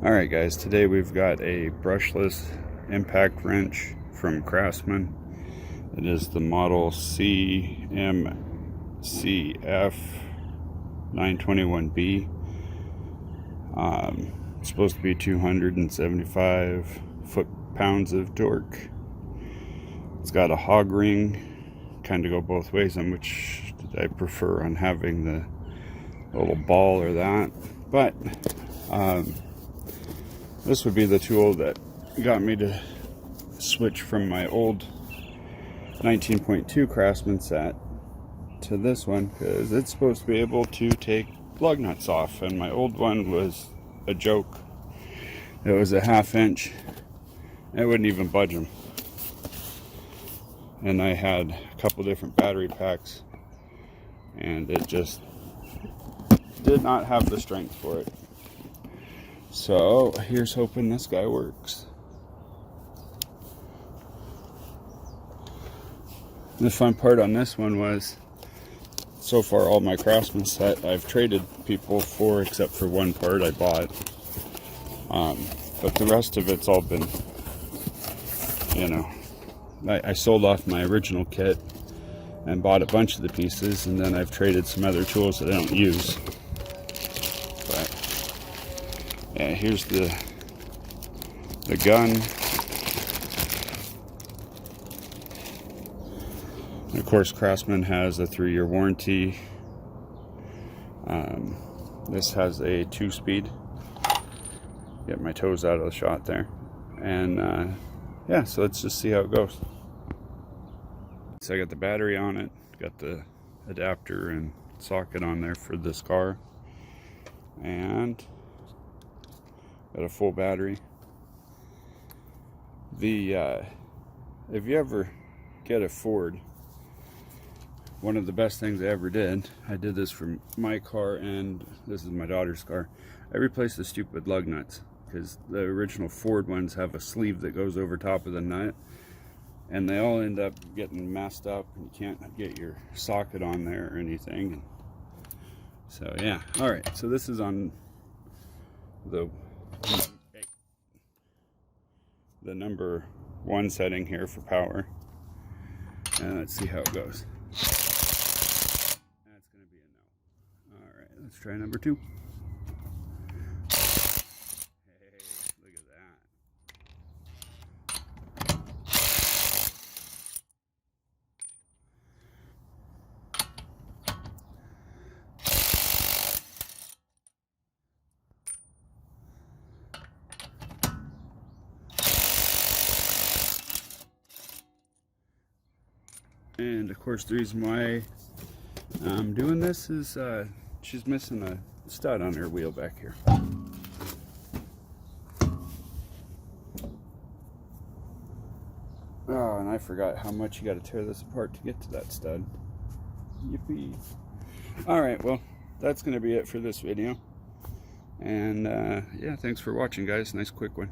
Alright guys, today we've got a brushless impact wrench from Craftsman. It is the model CMCF 921B. It's supposed to be 275 foot-pounds of torque. It's got a hog ring, kind of go both ways, on which I prefer on having the little ball or that. But this would be the tool that got me to switch from my old 19.2 Craftsman set to this one, because it's supposed to be able to take lug nuts off, and my old one was a joke. It was a 1/2 inch. It wouldn't even budge them, and I had a couple different battery packs, and it just did not have the strength for it. So here's hoping this guy works. The fun part on this one was, so far all my Craftsman set I've traded people for, except for one part I bought. But the rest of it's all been, I sold off my original kit and bought a bunch of the pieces, and then I've traded some other tools that I don't use. But yeah, here's the gun. And of course, Craftsman has a 3-year warranty. This has a 2-speed. Get my toes out of the shot there. And yeah, so let's just see how it goes. So I got the battery on it, got the adapter and socket on there for this car, and got a full battery. If you ever get a Ford, one of the best things I ever did, I did this for my car, and this is my daughter's car. I replaced the stupid lug nuts, because the original Ford ones have a sleeve that goes over top of the nut, and they all end up getting messed up, and you can't get your socket on there or anything. So yeah, all right, so this is on the number 1 setting here for power, and let's see how it goes. That's gonna be a no. All right, let's try number 2. Hey, look at that. And of course, the reason why I'm doing this is she's missing a stud on her wheel back here. Oh, and I forgot how much you got to tear this apart to get to that stud. Yippee. Alright, well, that's going to be it for this video. And yeah, thanks for watching, guys. Nice quick one.